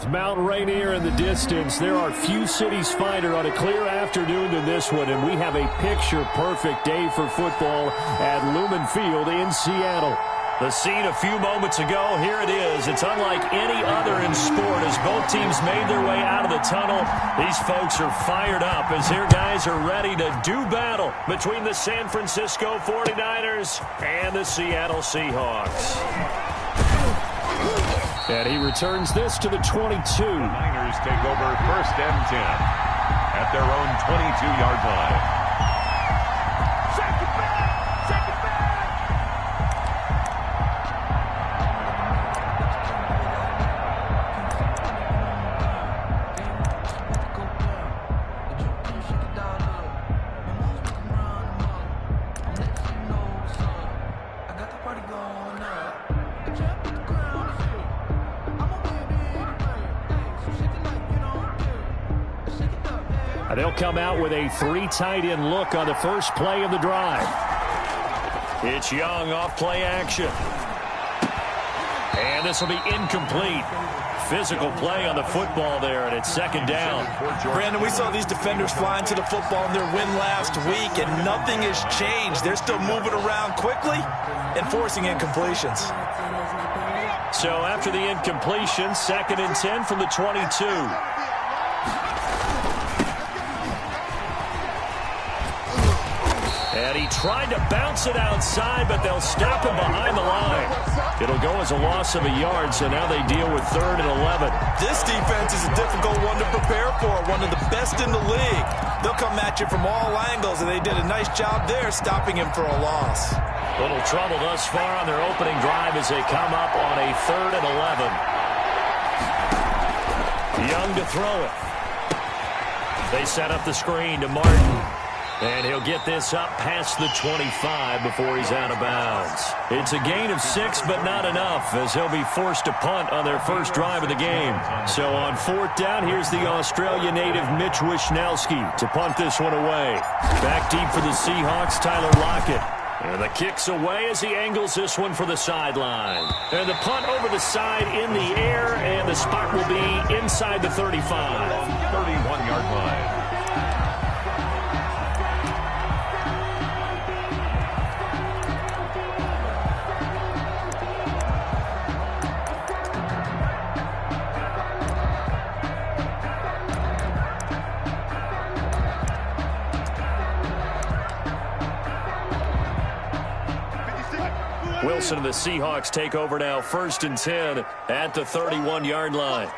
With Mount Rainier in the distance, there are few cities finer on a clear afternoon than this one, and we have a picture-perfect day for football at Lumen Field in Seattle. The scene a few moments ago, here it is. It's unlike any other in sport as both teams made their way out of the tunnel. These folks are fired up as their guys are ready to do battle between the San Francisco 49ers and the Seattle Seahawks. And he returns this to the 22. The Niners take over 1st and 10 at their own 22-yard line. They'll come out with a 3 tight end look on the first play of the drive. It's Young off play action. And this will be incomplete. Physical play on the football there, and it's 2nd down. Brandon, we saw these defenders flying to the football in their win last week, and nothing has changed. They're still moving around quickly and forcing incompletions. So after the incompletion, 2nd and 10 from the 22. And he tried to bounce it outside, but they'll stop him behind the line. It'll go as a loss of a yard, so now they deal with 3rd and 11. This defense is a difficult one to prepare for, one of the best in the league. They'll come at you from all angles, and they did a nice job there stopping him for a loss. Little trouble thus far on their opening drive as they come up on a 3rd and 11. Young to throw it. They set up the screen to Martin. And he'll get this up past the 25 before he's out of bounds. It's a gain of 6, but not enough, as he'll be forced to punt on their first drive of the game. So on 4th down, here's the Australia native Mitch Wishnowski to punt this one away. Back deep for the Seahawks, Tyler Lockett. And the kick's away as he angles this one for the sideline. And the punt over the side in the air, and the spot will be inside the 35. 31-yard line. Wilson and the Seahawks take over now, 1st and 10 at the 31-yard line.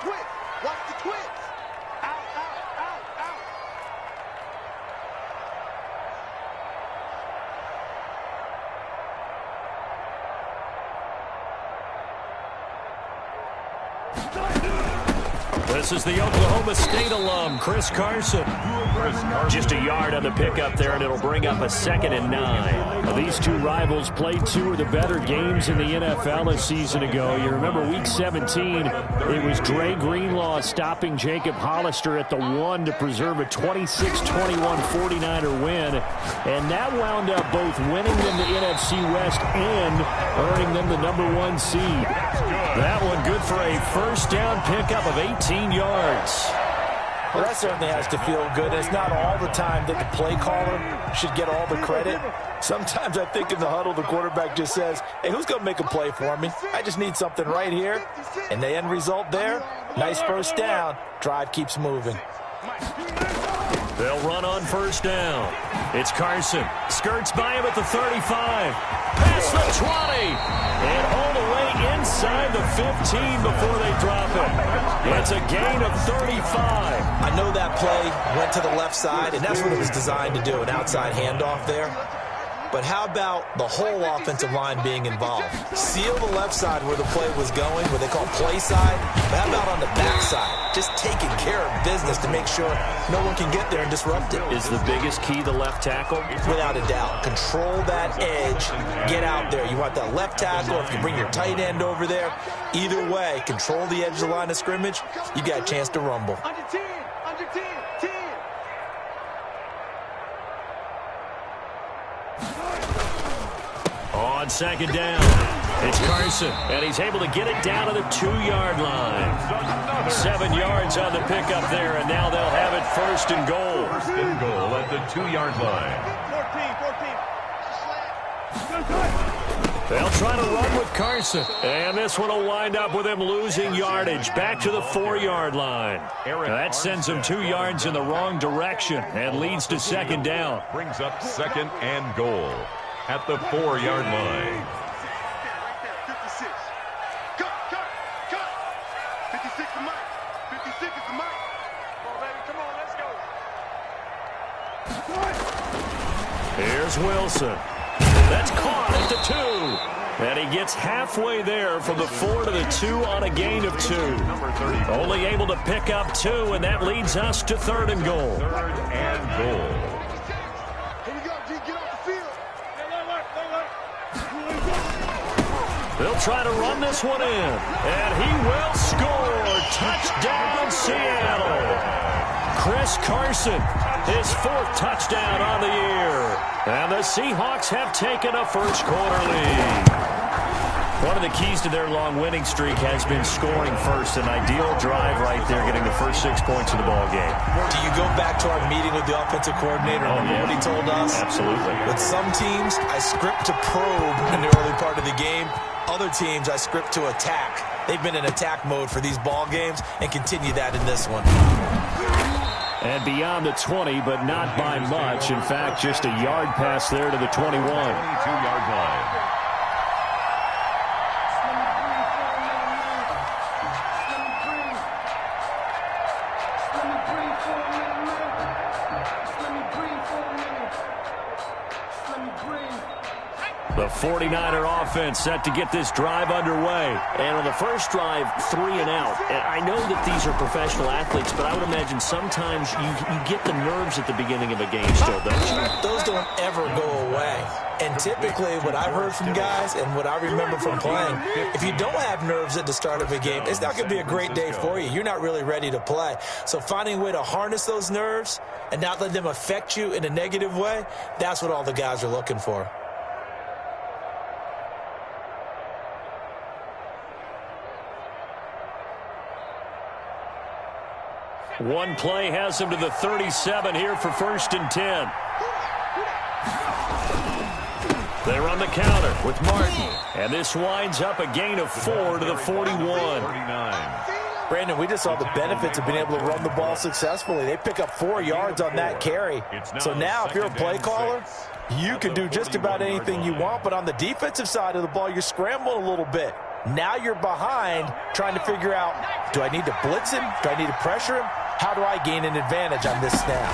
This is the Oklahoma State alum, Chris Carson. Just a yard on the pickup there, and it'll bring up a 2nd and 9. Now, these two rivals played 2 of the better games in the NFL a season ago. You remember Week 17, it was Dre Greenlaw stopping Jacob Hollister at the 1 to preserve a 26-21 49er win. And that wound up both winning them the NFC West and earning them the #1 seed. That one good for a 1st down pickup of 18 yards. Well, that certainly has to feel good. It's not all the time that the play caller should get all the credit. Sometimes I think in the huddle, the quarterback just says, hey, who's going to make a play for me? I just need something right here. And the end result there, nice 1st down. Drive keeps moving. They'll run on 1st down. It's Carson. Skirts by him at the 35. Past the 20. And all the way inside the 15 before they drop it. It's a gain of 35. I know that play went to the left side, and that's what it was designed to do, an outside handoff there. But how about the whole offensive line being involved? Seal the left side where the play was going, what they call play side. But how about on the back side? Just taking care of business to make sure no one can get there and disrupt it. Is the biggest key the left tackle? Without a doubt. Control that edge. Get out there. You want that left tackle. If you bring your tight end over there, either way, control the edge of the line of scrimmage. You got a chance to rumble. Under 10. On 2nd down. It's Carson, and he's able to get it down to the 2-yard line. 7 yards on the pickup there, and now they'll have it first and goal. First and goal at the 2-yard line. 14. They'll try to run with Carson, and this one will wind up with him losing yardage back to the 4-yard line. That sends him 2 yards in the wrong direction and leads to second down. Brings up second and goal at the 4-yard line. Here's Wilson. That's caught at the 2. And he gets halfway there from the 4 to the 2 on a gain of 2. Only able to pick up 2, and that leads us to third and goal. Third and goal. Here we go, G. Get off the field. They'll try to run this one in. And he will score. Touchdown, Seattle. Chris Carson, his 4th touchdown on the year. And the Seahawks have taken a first-quarter lead. One of the keys to their long winning streak has been scoring first. An ideal drive right there, getting the first 6 points of the ball game. Do you go back to our meeting with the offensive coordinator? Remember what he told us? Absolutely. With some teams, I script to probe in the early part of the game. Other teams, I script to attack. They've been in attack mode for these ball games and continue that in this one. And beyond the 20, but not by much. In fact, just a yard pass there to the 21. 22-yard line. The 49er offense set to get this drive underway. And on the first drive, 3 and out. And I know that these are professional athletes, but I would imagine sometimes you get the nerves at the beginning of a game still, don't you? Those don't ever go away. And typically what I've heard from guys and what I remember from playing, if you don't have nerves at the start of a game, it's not going to be a great day for you. You're not really ready to play. So finding a way to harness those nerves and not let them affect you in a negative way, that's what all the guys are looking for. One play has him to the 37 here for first and 10. They run the counter with Martin. And this winds up a gain of 4 to the 41. Brandon, we just saw the benefits of being able to run the ball successfully. They pick up 4 yards on that carry. So now if you're a play caller, you can do just about anything you want. But on the defensive side of the ball, you're scrambling a little bit. Now you're behind trying to figure out, do I need to blitz him? Do I need to pressure him? How do I gain an advantage on this snap?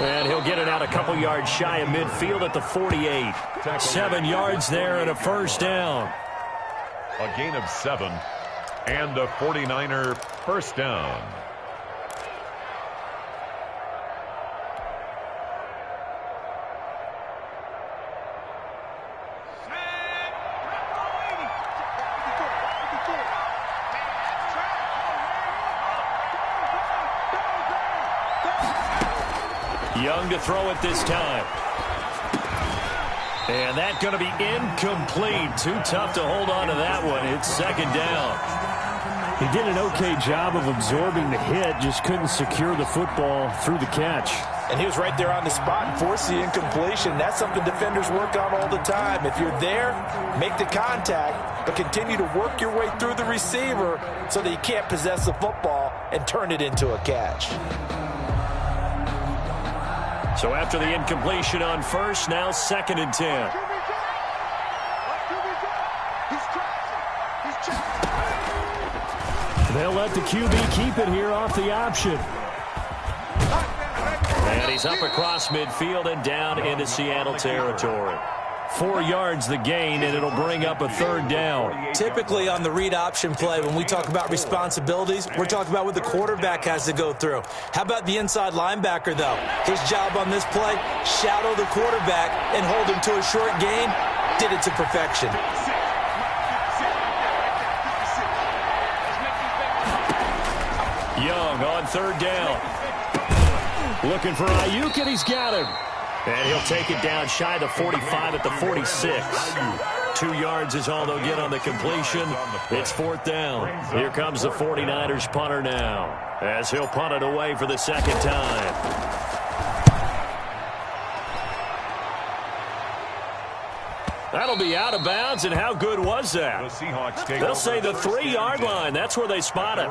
And he'll get it out a couple yards shy of midfield at the 48. 7 yards there and a first down. A gain of 7 and a 49er first down. Young to throw it this time. And that's going to be incomplete. Too tough to hold on to that one. It's second down. He did an okay job of absorbing the hit, just couldn't secure the football through the catch. And he was right there on the spot and forced the incompletion. That's something defenders work on all the time. If you're there, make the contact, but continue to work your way through the receiver so that you can't possess the football and turn it into a catch. So after the incompletion on first, now second and 10. They'll let the QB keep it here off the option. And he's up across midfield and down into Seattle territory. 4 yards the gain, and it'll bring up a third down. Typically on the read option play, when we talk about responsibilities, we're talking about what the quarterback has to go through. How about the inside linebacker, though? His job on this play, shadow the quarterback and hold him to a short gain. Did it to perfection. Young on third down. Looking for Ayuk, and he's got him. And he'll take it down shy of the 45 at the 46. 2 yards is all they'll get on the completion. It's 4th down. Here comes the 49ers punter now, as he'll punt it away for the second time. That'll be out of bounds, and how good was that? They'll say the 3-yard line. That's where they spot it.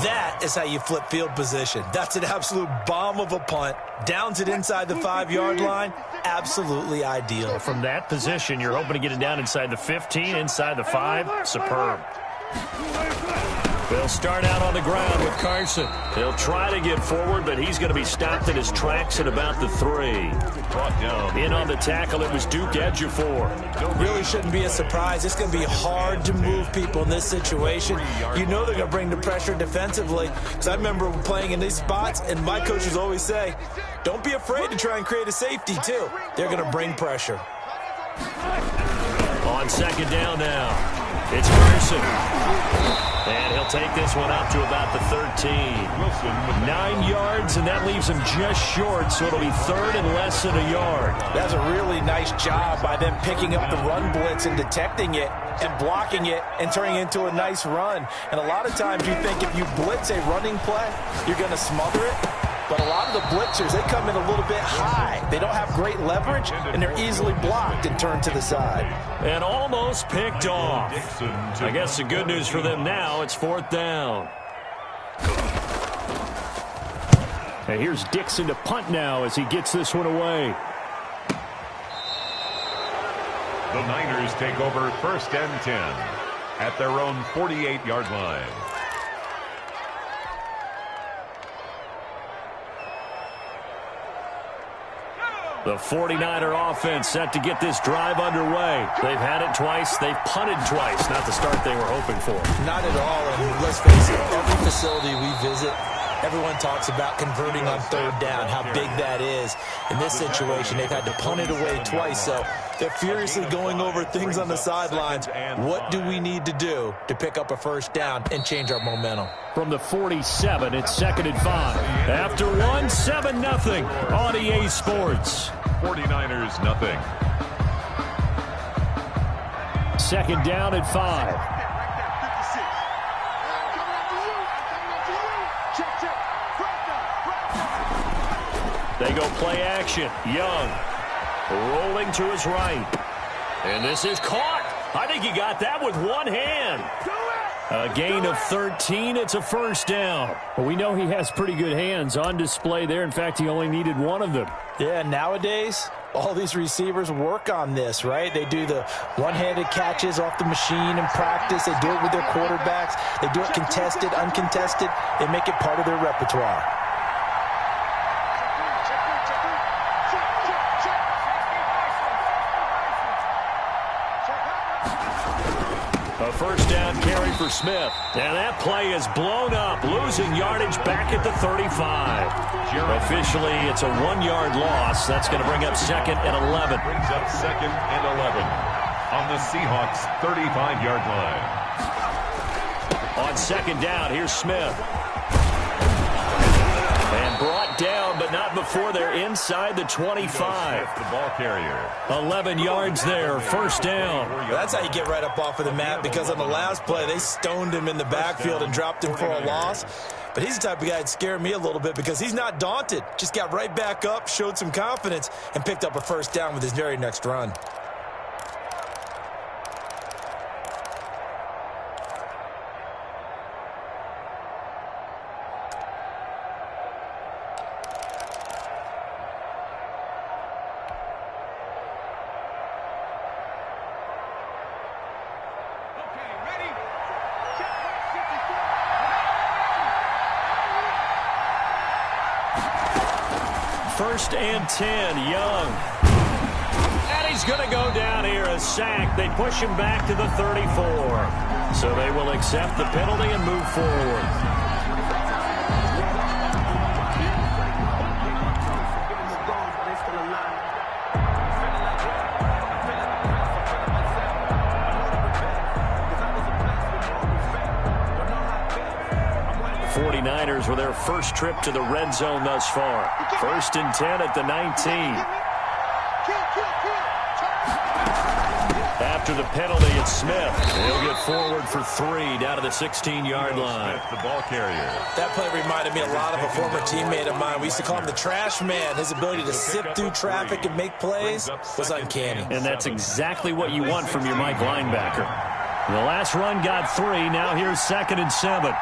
That is how you flip field position. That's an absolute bomb of a punt. Downs it inside the 5-yard line. Absolutely ideal. From that position, you're hoping to get it down inside the 15, inside the 5. Superb. They'll start out on the ground with Carson. He'll try to get forward, but he's going to be stopped in his tracks at about the 3. In on the tackle, it was Duke Ejiofor. Really shouldn't be a surprise. It's going to be hard to move people in this situation. You know they're going to bring the pressure defensively. Because I remember playing in these spots, and my coaches always say, don't be afraid to try and create a safety, too. They're going to bring pressure. On second down now. It's Carson. And he'll take this one up to about the 13. 9 yards, and that leaves him just short, so it'll be 3rd and less than a yard. That's a really nice job by them picking up the run blitz and detecting it and blocking it and turning it into a nice run. And a lot of times you think if you blitz a running play, you're going to smother it. But a lot of the blitzers, they come in a little bit high. They don't have great leverage, and they're easily blocked and turned to the side. And almost picked off. I guess the good news for them now, it's 4th down. And here's Dixon to punt now as he gets this one away. The Niners take over 1st and 10 at their own 48-yard line. The 49er offense set to get this drive underway. They've had it twice. They've punted twice. Not the start they were hoping for. Not at all. And let's face it, every facility we visit, everyone talks about converting on 3rd down, how big that is. In this situation, they've had to punt it away twice, so they're furiously going over things on the sidelines. What do we need to do to pick up a 1st down and change our momentum? From the 47, it's 2nd and 5. After 1, 7-0 on EA Sports. 49ers nothing. 2nd down at 5. They go play action. Young rolling to his right. And this is caught. I think he got that with one hand. A gain of 13. It's a 1st down. Well, we know he has pretty good hands on display there. In fact, he only needed one of them. Yeah, nowadays, all these receivers work on this, right? They do the one-handed catches off the machine in practice. They do it with their quarterbacks. They do it contested, uncontested. They make it part of their repertoire. A 1st down carry for Smith. And that play is blown up, losing yardage back at the 35. Officially, it's a 1-yard loss. That's going to bring up 2nd and 11. Brings up 2nd and 11 on the Seahawks' 35-yard line. On 2nd down, here's Smith. And brought down, but not before they're inside the 25. The ball carrier. 11 yards there, 1st down. That's how you get right up off of the mat, because on the last play, they stoned him in the backfield and dropped him for a loss. But he's the type of guy that scared me a little bit because he's not daunted. Just got right back up, showed some confidence, and picked up a 1st down with his very next run. First and 10, Young. And he's going to go down here, a sack. They push him back to the 34. So they will accept the penalty and move forward. 49ers with their first trip to the red zone thus far. 1st and 10 at the 19. After the penalty, it's Smith. He'll get forward for 3 down to the 16-yard line. The ball carrier. That play reminded me a lot of a former teammate of mine. We used to call him the trash man. His ability to sift through traffic and make plays was uncanny. And that's exactly what you want from your Mike linebacker. The last run got 3. Now here's 2nd and 7.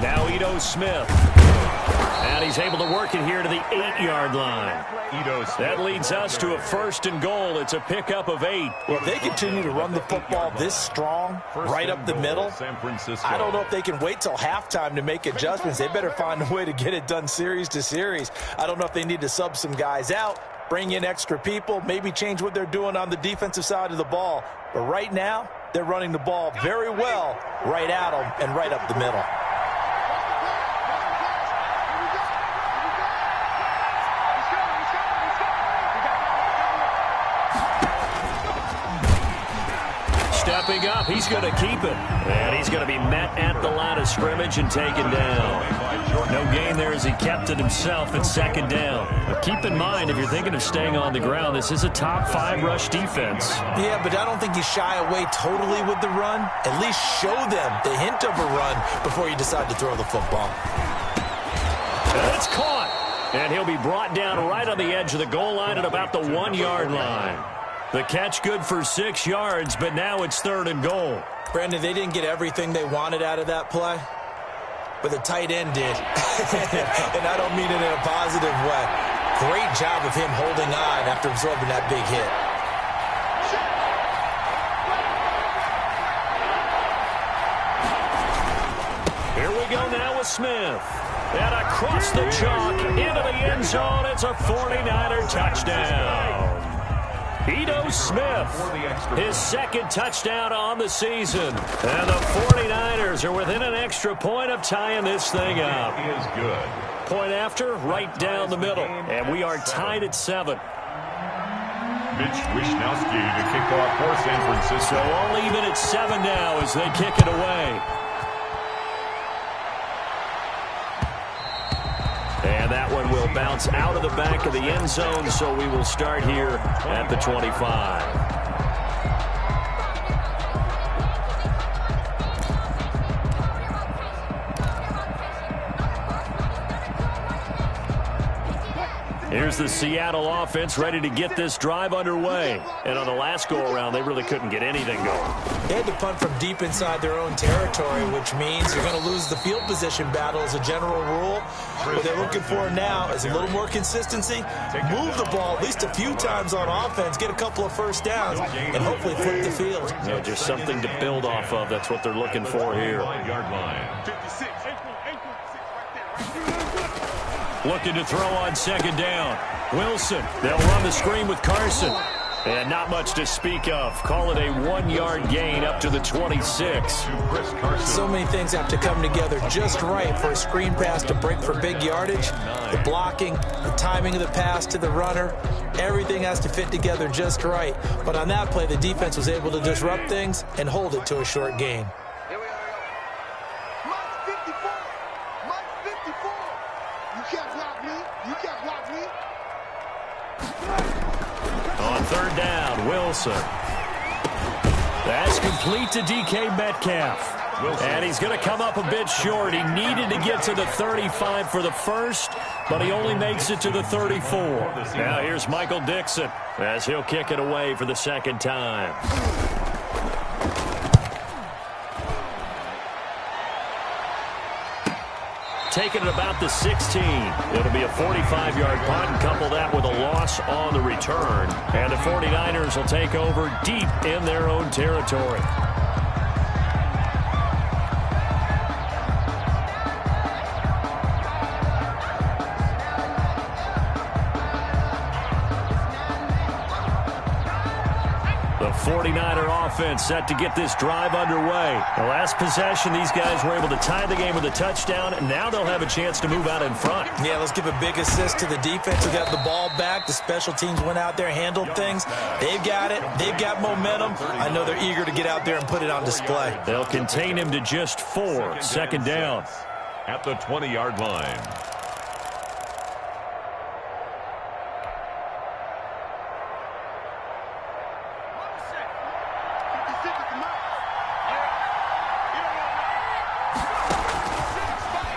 Now Ito Smith. And he's able to work it here to the 8-yard line. That leads us to a 1st and goal. It's a pickup of 8. Well, if they continue to run the football this strong, right up the middle, I don't know if they can wait till halftime to make adjustments. They better find a way to get it done series to series. I don't know if they need to sub some guys out, bring in extra people, maybe change what they're doing on the defensive side of the ball. But right now, they're running the ball very well right at them and right up the middle. Stepping up, he's going to keep it. And he's going to be met at the line of scrimmage and taken down. No gain there as he kept it himself at 2nd down. But keep in mind, if you're thinking of staying on the ground, this is a top 5 rush defense. Yeah, but I don't think you shy away totally with the run. At least show them the hint of a run before you decide to throw the football. And it's caught. And he'll be brought down right on the edge of the goal line at about the 1-yard line. The catch good for 6 yards, but now it's 3rd and goal. Brandon, they didn't get everything they wanted out of that play, but the tight end did. And I don't mean it in a positive way. Great job of him holding on after absorbing that big hit. Here we go now with Smith. And across the chalk, into the end zone, it's a 49er touchdown. Ito Smith, his 2nd touchdown on the season. And the 49ers are within an extra point of tying this thing up. Is good. Point after, right down the middle. And we are tied at 7. Mitch Wishnowsky to kick off for San Francisco. So all even at 7 now as they kick it away. And that one will bounce out of the back of the end zone, so we will start here at the 25. Here's the Seattle offense ready to get this drive underway. And on the last go-around, they really couldn't get anything going. They had to punt from deep inside their own territory, which means you're going to lose the field position battle as a general rule. What they're looking for now is a little more consistency, move the ball at least a few times on offense, get a couple of first downs, and hopefully flip the field. You know, just something to build off of. That's what they're looking for here. Looking to throw on 2nd down. Wilson, they'll run the screen with Carson. And not much to speak of. Call it a 1-yard gain up to the 26. So many things have to come together just right for a screen pass to break for big yardage. The blocking, the timing of the pass to the runner, everything has to fit together just right. But on that play, the defense was able to disrupt things and hold it to a short gain. On 3rd down, Wilson. That's complete to DK Metcalf. And he's going to come up a bit short. He needed to get to the 35 for the first, but he only makes it to the 34. Now here's Michael Dixon as he'll kick it away for the 2nd time. Taking it about the 16. It'll be a 45-yard punt and couple that with a loss on the return. And the 49ers will take over deep in their own territory. The The 49er offense set to get this drive underway. The last possession, these guys were able to tie the game with a touchdown, and now they'll have a chance to move out in front. Yeah, let's give a big assist to the defense who got the ball back. The special teams went out there, handled things. They've got it. They've got momentum. I know they're eager to get out there and put it on display. They'll contain him to just 4. Second down. At the 20-yard line.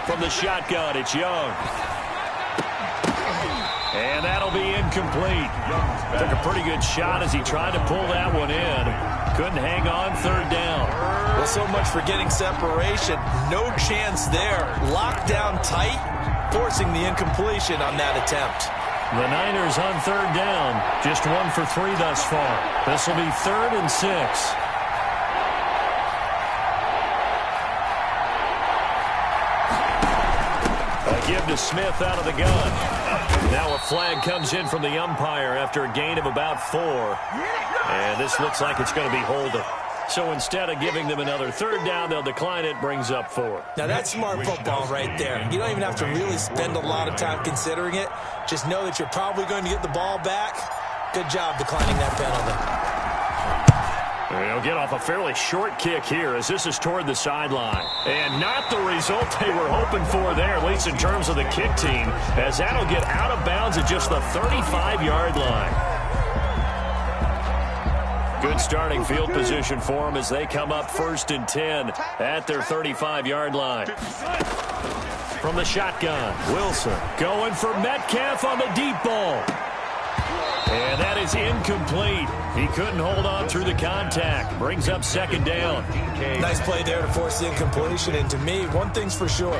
From the shotgun, it's Young. And that'll be incomplete. Took a pretty good shot as he tried to pull that one in. Couldn't hang on. Third down. Well, so much for getting separation. No chance there. Locked down tight, forcing the incompletion on that attempt. The Niners on third down. Just 1 for 3 thus far. This will be 3rd and 6. Give to Smith out of the gun. Now a flag comes in from the umpire after a gain of about 4. And this looks like it's going to be holding. So instead of giving them another third down, they'll decline it, brings up 4. Now that's smart football right there. You don't even have to really spend a lot of time considering it. Just know that you're probably going to get the ball back. Good job declining that penalty. They'll get off a fairly short kick here as this is toward the sideline. And not the result they were hoping for there, at least in terms of the kick team, as that'll get out of bounds at just the 35-yard line. Good starting field position for them as they come up 1st and 10 at their 35-yard line. From the shotgun, Wilson going for Metcalf on the deep ball. And that is incomplete. He couldn't hold on through the contact. Brings up 2nd down. Nice play there to force the incompletion. And to me, one thing's for sure.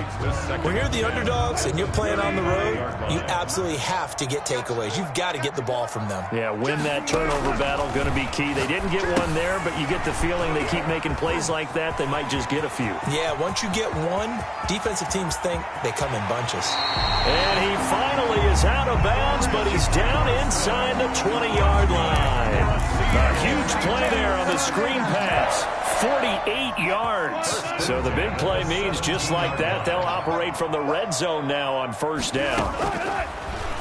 When you're the underdogs and you're playing on the road, you absolutely have to get takeaways. You've got to get the ball from them. Yeah, win that turnover battle, going to be key. They didn't get one there, but you get the feeling they keep making plays like that, they might just get a few. Yeah, once you get one, defensive teams think they come in bunches. And he finally is out of bounds, but he's down inside the 20-yard line. A huge play there on the screen pass. 48 yards. So the big play means just like that, they'll operate from the red zone now on 1st down.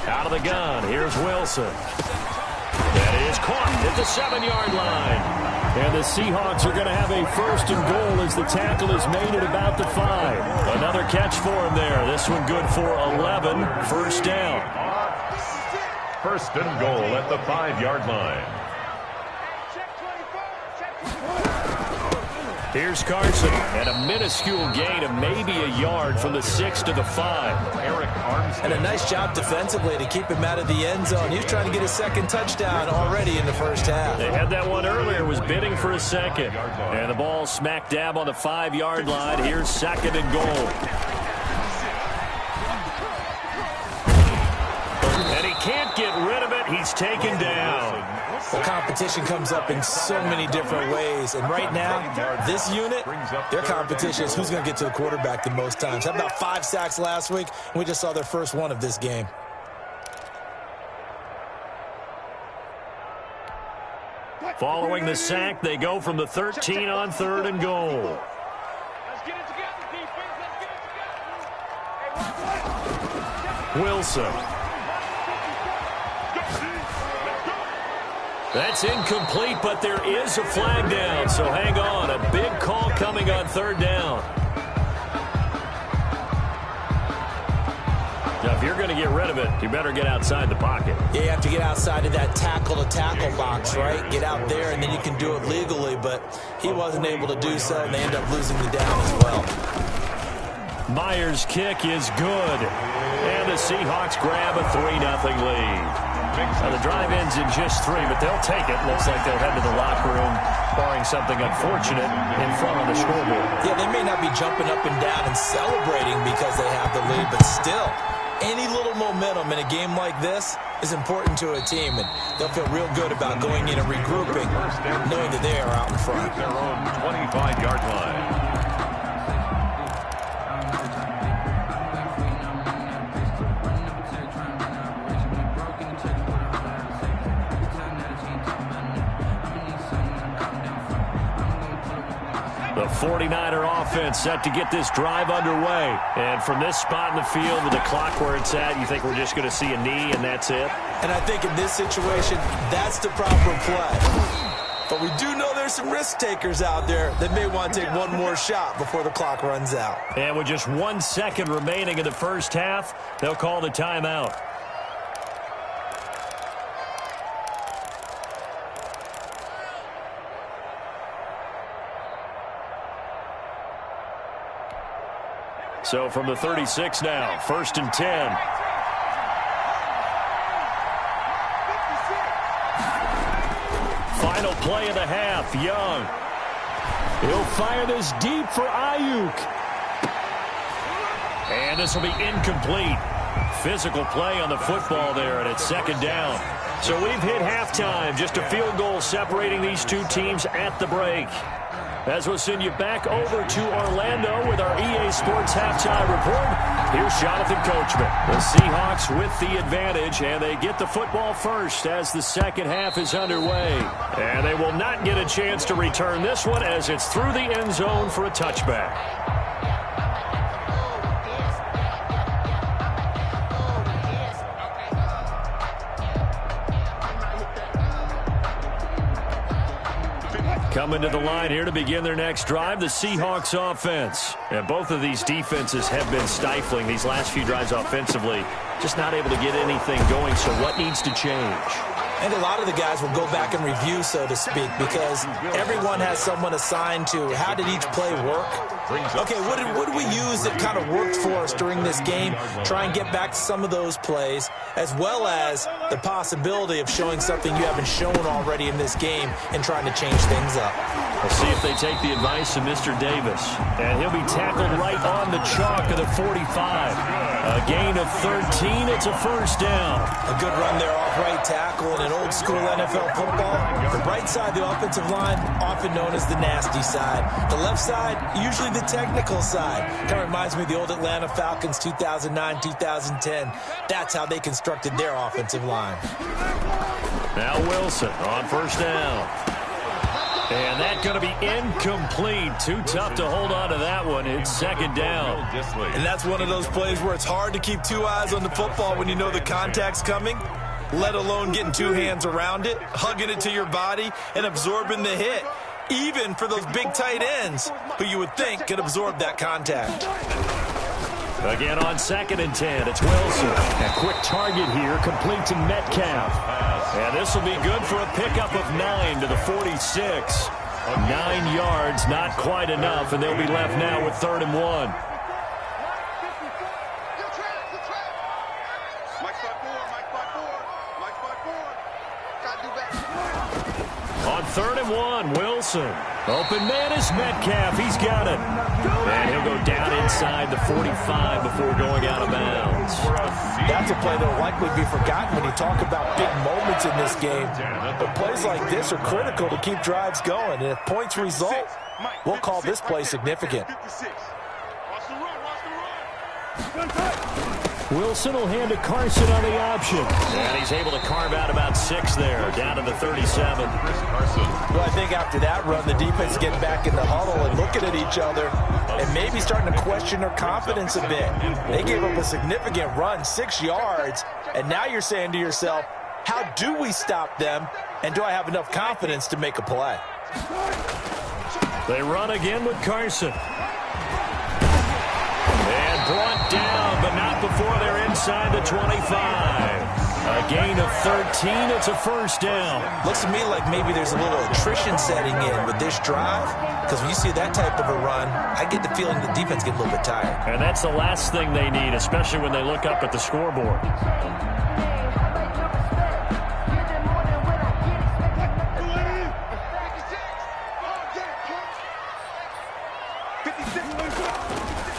Out of the gun, here's Wilson. That is caught at the 7-yard line. And the Seahawks are going to have a 1st and goal as the tackle is made at about the 5. Another catch for him there. This one good for 11. 1st down. 1st and goal at the 5-yard line. Here's Carson, and a minuscule gain of maybe a yard from the 6 to the 5. And a nice job defensively to keep him out of the end zone. He was trying to get a 2nd touchdown already in the 1st half. They had that one earlier, was bidding for a 2nd. And the ball smack dab on the 5-yard line. Here's 2nd and goal. And he can't get rid of it. He's taken down. The competition comes up in so many different ways. And right now, this unit, their competition is who's going to get to the quarterback the most times. Had about 5 sacks last week, and we just saw their first one of this game. Following the sack, they go from the 13 on 3rd and goal. Wilson. That's incomplete, but there is a flag down, so hang on. A big call coming on 3rd down. Now, if you're going to get rid of it, you better get outside the pocket. Yeah, you have to get outside of that tackle-to-tackle box, right? Get out there, and then you can do it legally, but he wasn't able to do so, and they end up losing the down as well. Myers' kick is good, and the Seahawks grab a 3-0 lead. Now, the drive ends in just 3, but they'll take it. Looks like they'll head to the locker room, barring something unfortunate, in front on the scoreboard. Yeah, they may not be jumping up and down and celebrating because they have the lead, but still, any little momentum in a game like this is important to a team, and they'll feel real good about going in and regrouping, knowing that they are out in front. Their own 25-yard line. The 49er offense set to get this drive underway. And from this spot in the field with the clock where it's at, you think we're just going to see a knee and that's it? And I think in this situation, that's the proper play. But we do know there's some risk takers out there that may want to take one more shot before the clock runs out. And with just 1 second remaining in the first half, they'll call the timeout. So from the 36 now, 1st and 10. Final play of the half, Young. He'll fire this deep for Ayuk. And this will be incomplete. Physical play on the football there, and it's 2nd down. So we've hit halftime, just a field goal separating these two teams at the break. As we'll send you back over to Orlando with our EA Sports Halftime Report, here's Jonathan Coachman. The Seahawks with the advantage, and they get the football first as the second half is underway. And they will not get a chance to return this one as it's through the end zone for a touchback. Coming to the line here to begin their next drive, the Seahawks offense. And both of these defenses have been stifling these last few drives offensively. Just not able to get anything going, so what needs to change? And a lot of the guys will go back and review, so to speak, because everyone has someone assigned to how did each play work. Okay, what did we use that kind of worked for us during this game? Try and get back to some of those plays, as well as the possibility of showing something you haven't shown already in this game and trying to change things up. We'll see if they take the advice of Mr. Davis. And he'll be tackled right on the chalk of the 45. A gain of 13. It's a 1st down. A good run there off right tackle in an old-school NFL football. The right side of the offensive line, often known as the nasty side. The left side, usually the technical side. Kind of reminds me of the old Atlanta Falcons 2009, 2010. That's how they constructed their offensive line. Now Wilson on 1st down. And that's going to be incomplete. Too tough to hold on to that one. It's 2nd down. And that's one of those plays where it's hard to keep two eyes on the football when you know the contact's coming, let alone getting two hands around it, hugging it to your body, and absorbing the hit, even for those big tight ends who you would think could absorb that contact. Again on 2nd and 10, it's Wilson. A quick target here, complete to Metcalf. And this will be good for a pickup of 9 to the 46. 9 yards, not quite enough, and they'll be left now with 3rd and 1. On 3rd and 1, Wilson. Open man is Metcalf. He's got it. And he'll go down inside the 45 before going out of bounds. That's a play that will likely be forgotten when you talk about big moments in this game. But plays like this are critical to keep drives going. And if points result, we'll call this play significant. Wilson will hand to Carson on the option. And he's able to carve out about 6 there, down to the 37. Well, I think after that run, the defense getting back in the huddle and looking at each other and maybe starting to question their confidence a bit. They gave up a significant run, 6 yards, and now you're saying to yourself, how do we stop them, and do I have enough confidence to make a play? They run again with Carson. And brought down, but not before they're inside the 25. A gain of 13. It's a 1st down. Looks to me like maybe there's a little attrition setting in with this drive, because when you see that type of a run, I get the feeling the defense gets a little bit tired. And that's the last thing they need, especially when they look up at the scoreboard.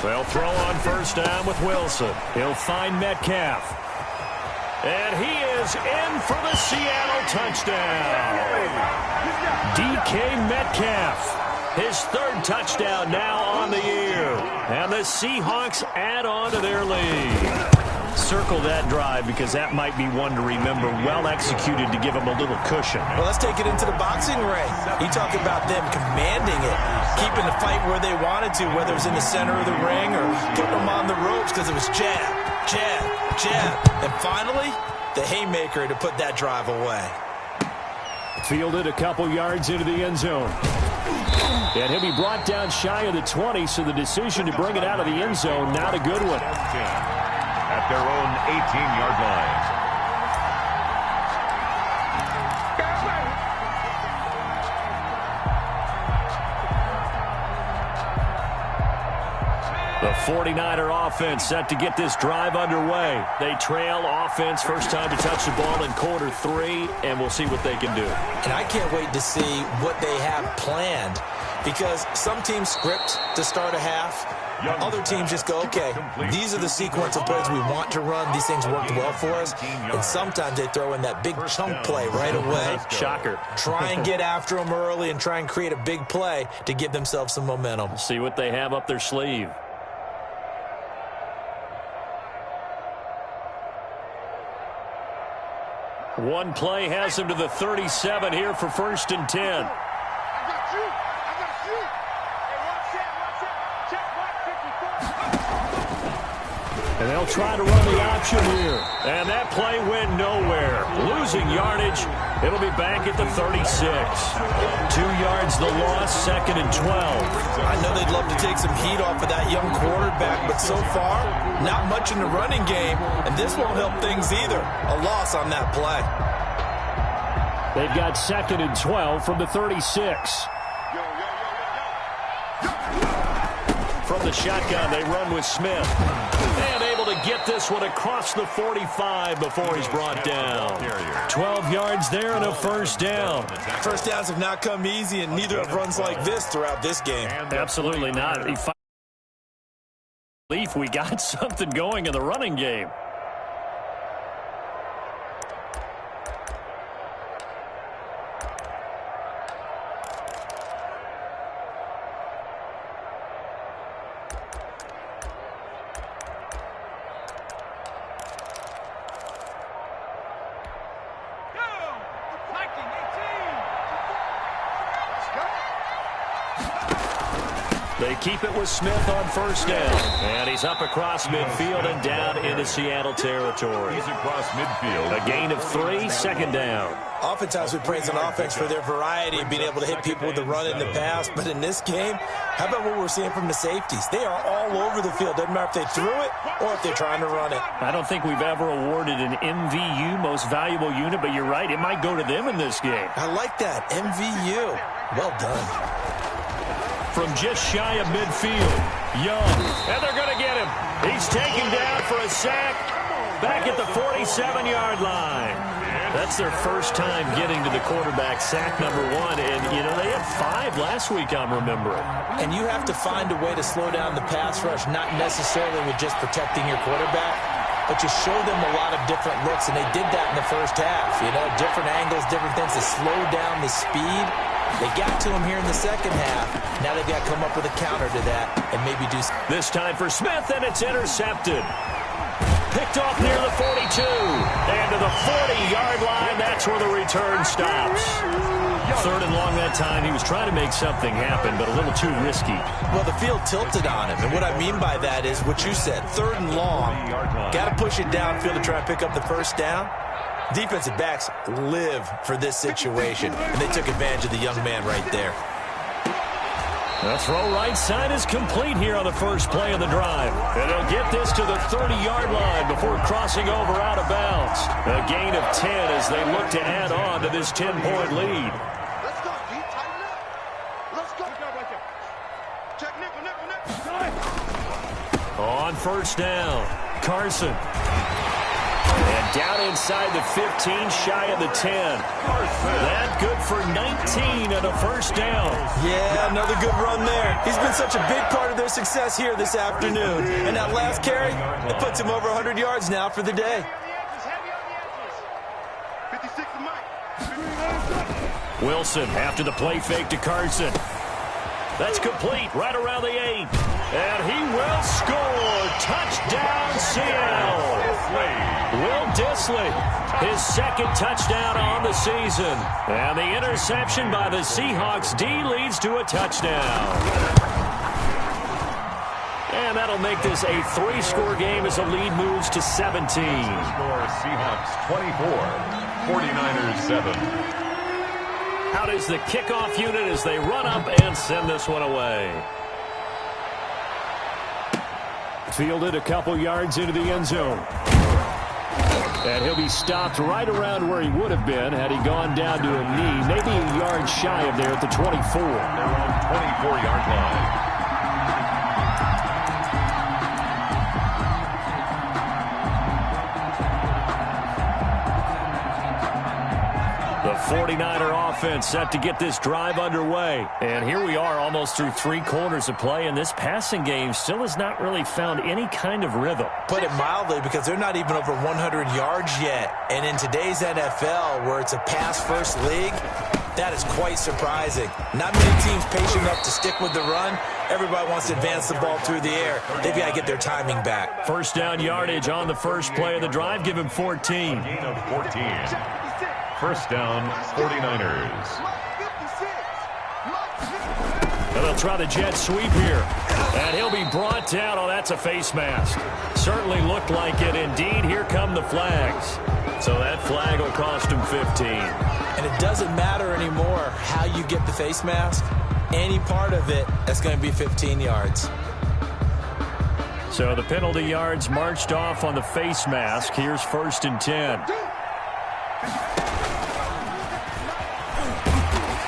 They'll throw on 1st down with Wilson. He'll find Metcalf. And he is in for the Seattle touchdown. DK Metcalf, his 3rd touchdown now on the year. And the Seahawks add on to their lead. circle that drive because that might be one to remember. Well executed to give them a little cushion. Well, let's take it into the boxing ring. You talk about them commanding it, keeping the fight where they wanted to, whether it was in the center of the ring or putting them on the ropes because it was jab, jab, jab. And finally, the haymaker to put that drive away. Fielded a couple yards into the end zone. And he'll be brought down shy of the 20, so the decision to bring it out of the end zone, not a good one. At their own 18-yard line. The 49er offense set to get this drive underway. They trail offense, first time to touch the ball in quarter 3, and we'll see what they can do. And I can't wait to see what they have planned, because some teams script to start a half. Other teams just go, okay, these are the sequence of plays we want to run. These things worked well for us. And sometimes they throw in that big chunk play right away. Shocker. Try and get after them early and try and create a big play to give themselves some momentum. See what they have up their sleeve. One play has him to the 37 here for 1st and 10. I got you. I got you. Hey, one set. Check black 54. And they'll try to run the option here. And that play went nowhere. Losing yardage. It'll be back at the 36. 2 yards the loss, 2nd and 12. I know they'd love to take some heat off of that young quarterback, but so far, not much in the running game, and this won't help things either. A loss on that play. They've got 2nd and 12 from the 36. From the shotgun, they run with Smith. And able to get this one across the 45 before he's brought down. 12 yards there and a 1st down. First downs have not come easy, and neither have runs like this throughout this game. Absolutely not. We got something going in the running game. They keep it with Smith on 1st down. And he's up across midfield and down into Seattle territory. He's across midfield. A gain of 3, 2nd down. Oftentimes we praise an offense for their variety of being able to hit people with the run in the pass. But in this game, how about what we're seeing from the safeties? They are all over the field. Doesn't matter if they threw it or if they're trying to run it. I don't think we've ever awarded an MVU, most valuable unit, but you're right. It might go to them in this game. I like that. MVU. Well done. From just shy of midfield, Young, and they're going to get him. He's taken down for a sack back at the 47-yard line. That's their first time getting to the quarterback, sack number 1. And, you know, they had 5 last week, I'm remembering. And you have to find a way to slow down the pass rush, not necessarily with just protecting your quarterback, but you show them a lot of different looks, and they did that in the first half. You know, different angles, different things to slow down the speed. They got to him here in the second half. Now they've got to come up with a counter to that and maybe do something. This time for Smith, and it's intercepted. Picked off near the 42. And to the 40-yard line, that's where the return stops. 3rd and long that time. He was trying to make something happen, but a little too risky. Well, the field tilted on him, and what I mean by that is what you said. 3rd and long, got to push it downfield to try and pick up the 1st down. Defensive backs live for this situation, and they took advantage of the young man right there. The throw right side is complete here on the first play of the drive. And they'll get this to the 30-yard line before crossing over out of bounds. A gain of 10 as they look to add on to this 10-point lead. Let's go, D. Tighten up. Let's go. Check nickel. On 1st down, Carson. And down inside the 15, shy of the 10. That good for 19 and a 1st down. Yeah, another good run there. He's been such a big part of their success here this afternoon. And that last carry, it puts him over 100 yards now for the day. Wilson after the play fake to Carson. That's complete right around the 8. And he will score. Touchdown, Seattle. Will Dissly, his second touchdown on the season. And the interception by the Seahawks D leads to a touchdown. And that'll make this a 3-score game as the lead moves to 17. Score Seahawks 24, 49ers 7. Out is the kickoff unit as they run up and send this one away. Fielded a couple yards into the end zone. And he'll be stopped right around where he would have been had he gone down to a knee, maybe a yard shy of there at the 24. They're on 24-yard line. The 49er offense set to get this drive underway. And here we are almost through 3 quarters of play, and this passing game still has not really found any kind of rhythm. Put it mildly, because they're not even over 100 yards yet. And in today's NFL, where it's a pass-first league, that is quite surprising. Not many teams patient enough to stick with the run. Everybody wants to advance the ball through the air. They've got to get their timing back. First down yardage on the first play of the drive. Give him 14. Gain of 14. First down, 49ers. And they'll try the jet sweep here. And he'll be brought down. Oh, that's a face mask. Certainly looked like it. Indeed, here come the flags. So that flag will cost him 15. And it doesn't matter anymore how you get the face mask. Any part of it, that's going to be 15 yards. So the penalty yards marched off on the face mask. Here's 1st and 10.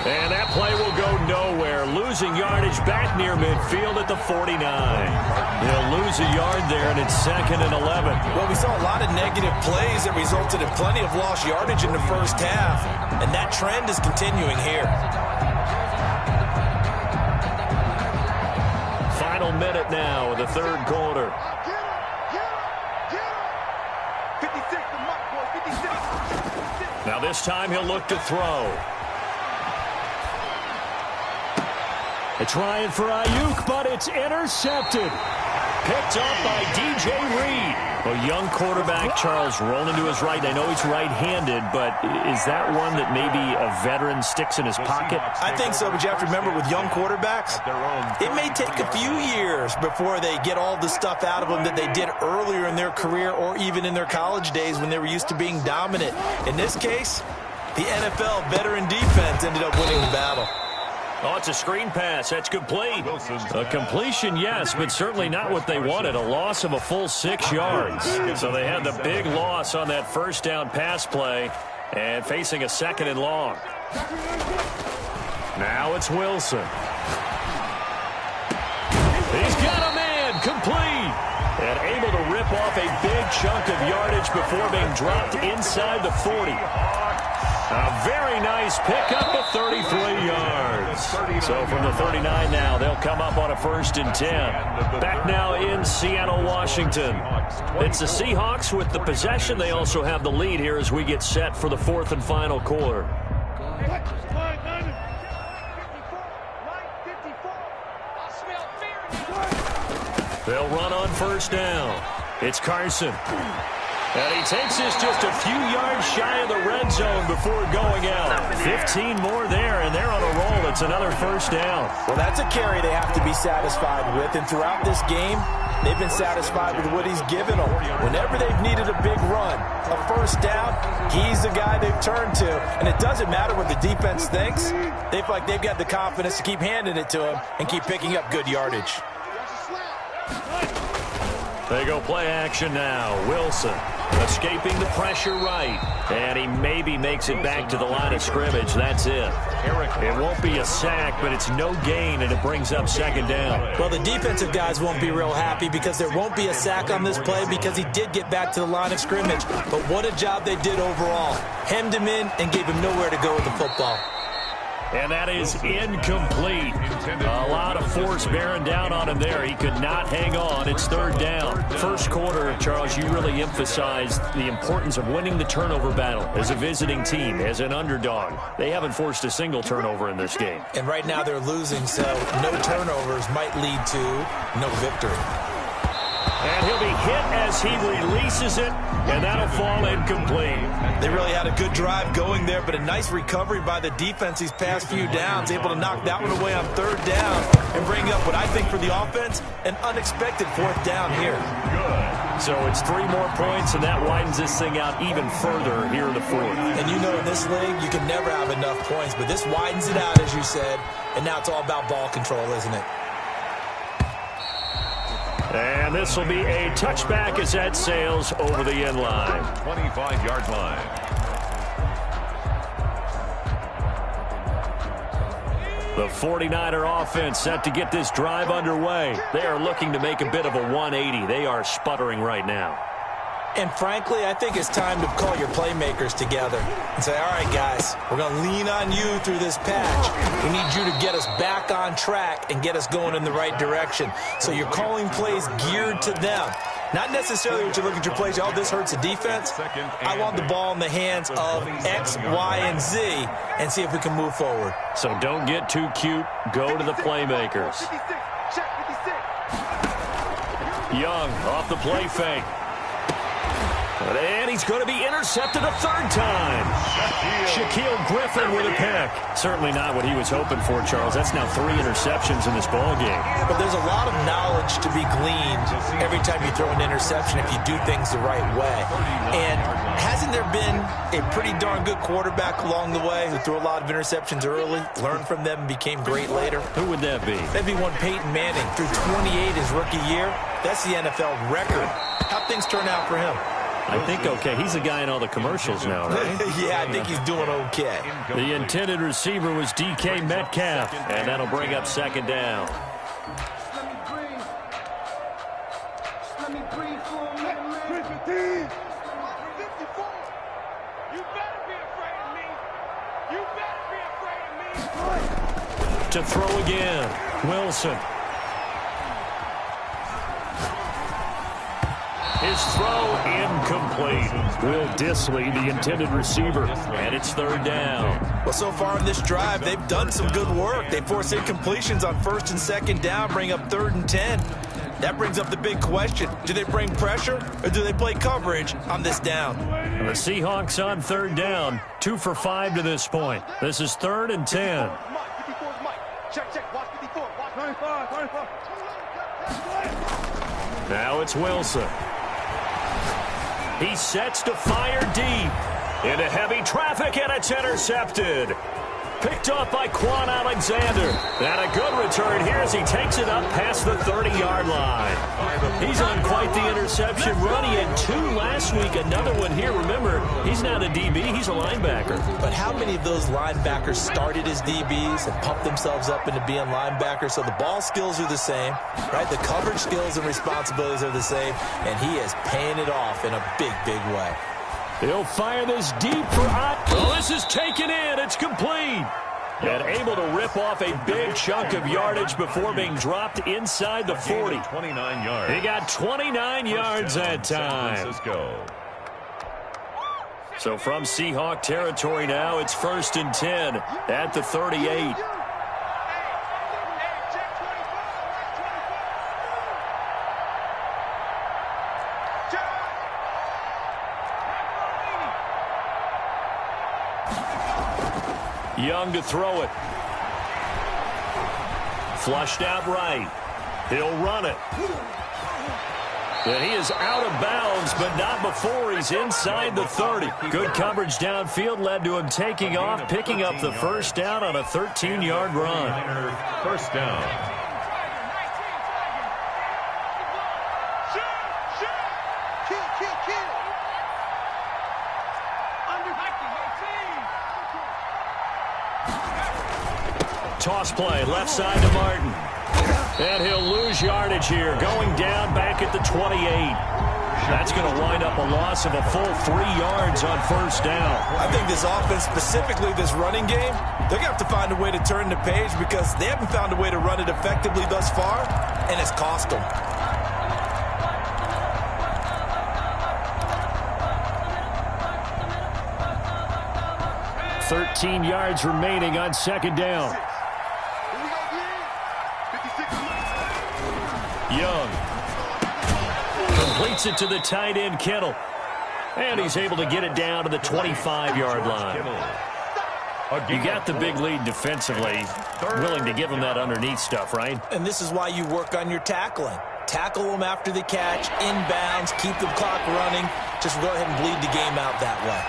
And that play will go nowhere. Losing yardage back near midfield at the 49. He'll lose a yard there, and it's 2nd and 11. Well, we saw a lot of negative plays that resulted in plenty of lost yardage in the first half. And that trend is continuing here. Final minute now of the 3rd quarter. 56, the mark, boys, 56. Now this time he'll look to throw. They're trying for Ayuk, but it's intercepted. Picked up by DJ Reed. A young quarterback, Charles, rolling to his right. I know he's right-handed, but is that one that maybe a veteran sticks in his pocket? I think so, but you have to remember with young quarterbacks, it may take a few years before they get all the stuff out of them that they did earlier in their career or even in their college days when they were used to being dominant. In this case, the NFL veteran defense ended up winning the battle. Oh, it's a screen pass. That's complete. A completion, yes, but certainly not what they wanted. A loss of a full 6 yards. So they had the big loss on that first down pass play and facing a 2nd and long. Now it's Wilson. He's got a man. Complete. And able to rip off a big chunk of yardage before being dropped inside the 40. A very nice pickup of 33 yards. So from the 39 now, they'll come up on a 1st and 10. Back now in Seattle, Washington. It's the Seahawks with the possession. They also have the lead here as we get set for the 4th and final quarter. They'll run on 1st down. It's Carson. And he takes this just a few yards shy of the red zone before going out. 15 more there, and they're on a roll. It's another 1st down. Well, that's a carry they have to be satisfied with. And throughout this game, they've been satisfied with what he's given them. Whenever they've needed a big run, a 1st down, he's the guy they've turned to. And it doesn't matter what the defense thinks. They feel like they've got the confidence to keep handing it to him and keep picking up good yardage. They go play action now. Wilson escaping the pressure right. And he maybe makes it back to the line of scrimmage. That's it. It won't be a sack, but it's no gain, and it brings up 2nd down. Well, the defensive guys won't be real happy because there won't be a sack on this play because he did get back to the line of scrimmage. But what a job they did overall. Hemmed him in and gave him nowhere to go with the football. And that is incomplete. A lot of force bearing down on him there. He could not hang on. It's third down. First quarter, Charles, you really emphasized the importance of winning the turnover battle as a visiting team, as an underdog. They haven't forced a single turnover in this game. And right now they're losing, so no turnovers might lead to no victory. And he'll be hit as he releases it, and that'll fall incomplete. They really had a good drive going there, but a nice recovery by the defense these past few downs, able to knock that one away on third down and bring up what I think for the offense, an unexpected fourth down here. Good. So it's 3 more points, and that widens this thing out even further here in the fourth. And you know in this league, you can never have enough points, but this widens it out, as you said, and now it's all about ball control, isn't it? And this will be a touchback as that sails over the end line. 25-yard line. The 49er offense set to get this drive underway. They are looking to make a bit of a 180. They are sputtering right now. And frankly, I think it's time to call your playmakers together and say, all right, guys, we're going to lean on you through this patch. We need you to get us back on track and get us going in the right direction. So you're calling plays geared to them. Not necessarily what you look at your plays, oh, this hurts the defense. I want the ball in the hands of X, Y, and Z and see if we can move forward. So don't get too cute. Go to the playmakers. Young off the play fake. And he's going to be intercepted a third time. Shaquille Griffin with a pick. Certainly not what he was hoping for, Charles. That's now 3 interceptions in this ball game. But there's a lot of knowledge to be gleaned every time you throw an interception if you do things the right way. And hasn't there been a pretty darn good quarterback along the way who threw a lot of interceptions early, learned from them, and became great later? Who would that be? That'd be one Peyton Manning. Threw 28 his rookie year. That's the NFL record. How'd things turn out for him? I think okay. He's the guy in all the commercials now, right? Yeah, I think he's doing okay. The intended receiver was DK Metcalf, and that'll bring up second down. Let me breathe for a minute. You better be afraid of me. You better be afraid of me. To throw again, Wilson. His throw incomplete. Will Dissly, the intended receiver, and it's third down. Well, so far in this drive, they've done some good work. They force incompletions on first and second down, bring up 3rd and 10. That brings up the big question. Do they bring pressure or do they play coverage on this down? And the Seahawks on third down, 2 for 5 to this point. This is 3rd and 10. Check. Watch 54. Watch 25. Now it's Wilson. He sets to fire deep into heavy traffic, and it's intercepted. Picked up by Quan Alexander. And a good return here as he takes it up past the 30-yard line. He's on quite the interception run. He had 2 last week, another one here. Remember, he's not a DB, he's a linebacker. But how many of those linebackers started as DBs and pumped themselves up into being linebackers? So the ball skills are the same, right? The coverage skills and responsibilities are the same, and he is paying it off in a big, big way. He'll fire this deep for Oh, this is taken in. It's complete. And able to rip off a big chunk of yardage before being dropped inside the 40. 29 yards. He got 29 yards that time. So from Seahawk territory now, it's 1st and 10 at the 38. Young to throw it. Flushed out right. He'll run it. And he is out of bounds, but not before he's inside the 30. Good coverage downfield led to him taking off, picking up the first down on a 13-yard run. First down. Toss play, left side to Martin. And he'll lose yardage here, going down back at the 28. That's going to wind up a loss of a full 3 yards on first down. I think this offense, specifically this running game, they're going to have to find a way to turn the page because they haven't found a way to run it effectively thus far, and it's cost them. $13 yards remaining on second down. Young completes it to the tight end, Kittle. And he's able to get it down to the 25-yard line. You got the big lead defensively. Willing to give him that underneath stuff, right? And this is why you work on your tackling. Tackle them after the catch, inbounds, keep the clock running. Just go ahead and bleed the game out that way.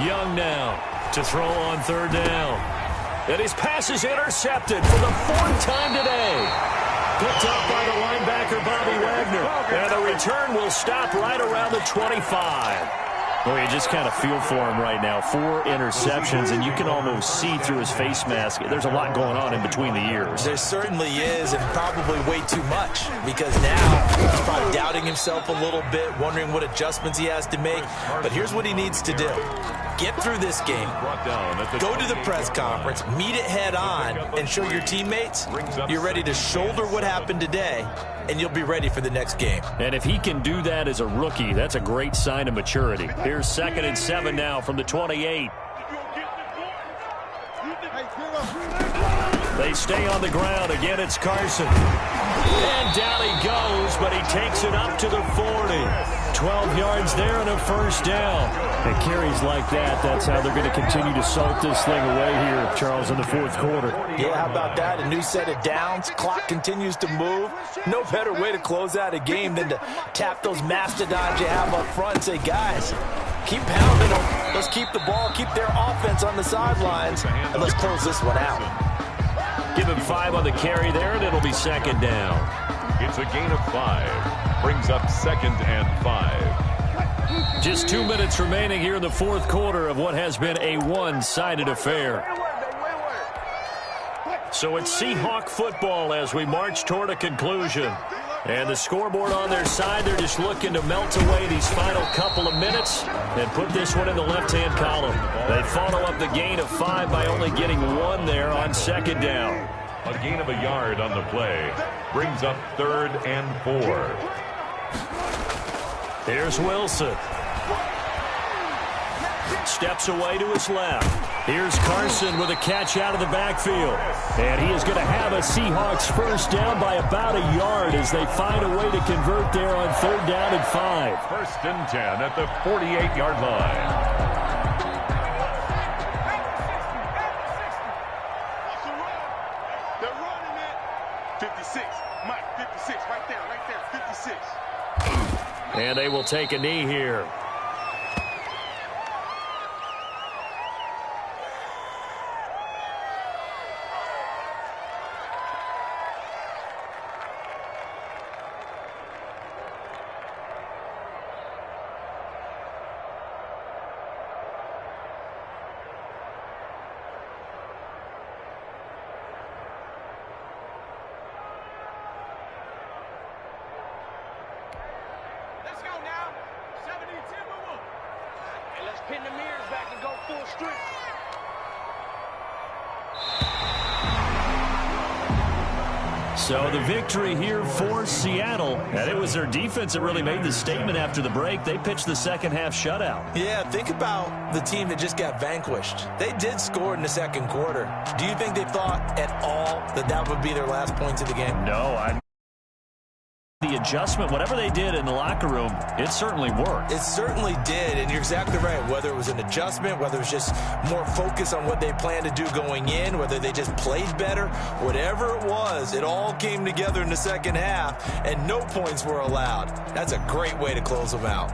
Young now to throw on third down. And his pass is intercepted for the 4th time today. Picked up by the linebacker, Bobby Wagner. And the return will stop right around the 25. Boy, you just kind of feel for him right now. 4 interceptions, and you can almost see through his face mask. There's a lot going on in between the ears. There certainly is, and probably way too much, because now he's probably doubting himself a little bit, wondering what adjustments he has to make. But here's what he needs to do. Get through this game, go to the press conference, meet it head on, and show your teammates you're ready to shoulder what happened today, and you'll be ready for the next game. And if he can do that as a rookie, that's a great sign of maturity. Here's 2nd and 7 now from the 28. They stay on the ground. Again, it's Carson. And down he goes, but he takes it up to the 40. 12 yards there and a first down. And carries like that, that's how they're going to continue to salt this thing away here, Charles, in the 4th quarter. Yeah, how about that? A new set of downs. Clock continues to move. No better way to close out a game than to tap those mastodons you have up front and say, guys, keep pounding them. Let's keep the ball, keep their offense on the sidelines, and let's close this one out. Give him 5 on the carry there, and it'll be 2nd down. It's a gain of 5. Brings up 2nd and 5. Just 2 minutes remaining here in the 4th quarter of what has been a one-sided affair. So it's Seahawk football as we march toward a conclusion. And the scoreboard on their side, they're just looking to melt away these final couple of minutes and put this one in the left-hand column. They follow up the gain of 5 by only getting 1 there on 2nd down. A gain of a yard on the play. Brings up 3rd and 4. Here's Wilson. Steps away to his left. Here's Carson with a catch out of the backfield. And he is going to have a Seahawks first down by about a yard as they find a way to convert there on 3rd down and 5. 1st and 10 at the 48-yard line. And they will take a knee here. Pin the mirrors back and go full strength. So the victory here for Seattle. And it was their defense that really made the statement after the break. They pitched the second half shutout. Yeah, think about the team that just got vanquished. They did score in the 2nd quarter. Do you think they thought at all that that would be their last points of the game? No, the adjustment, whatever they did in the locker room, it certainly worked. It certainly did, and you're exactly right. Whether it was an adjustment, whether it was just more focus on what they planned to do going in, whether they just played better, whatever it was, it all came together in the second half, and no points were allowed. That's a great way to close them out.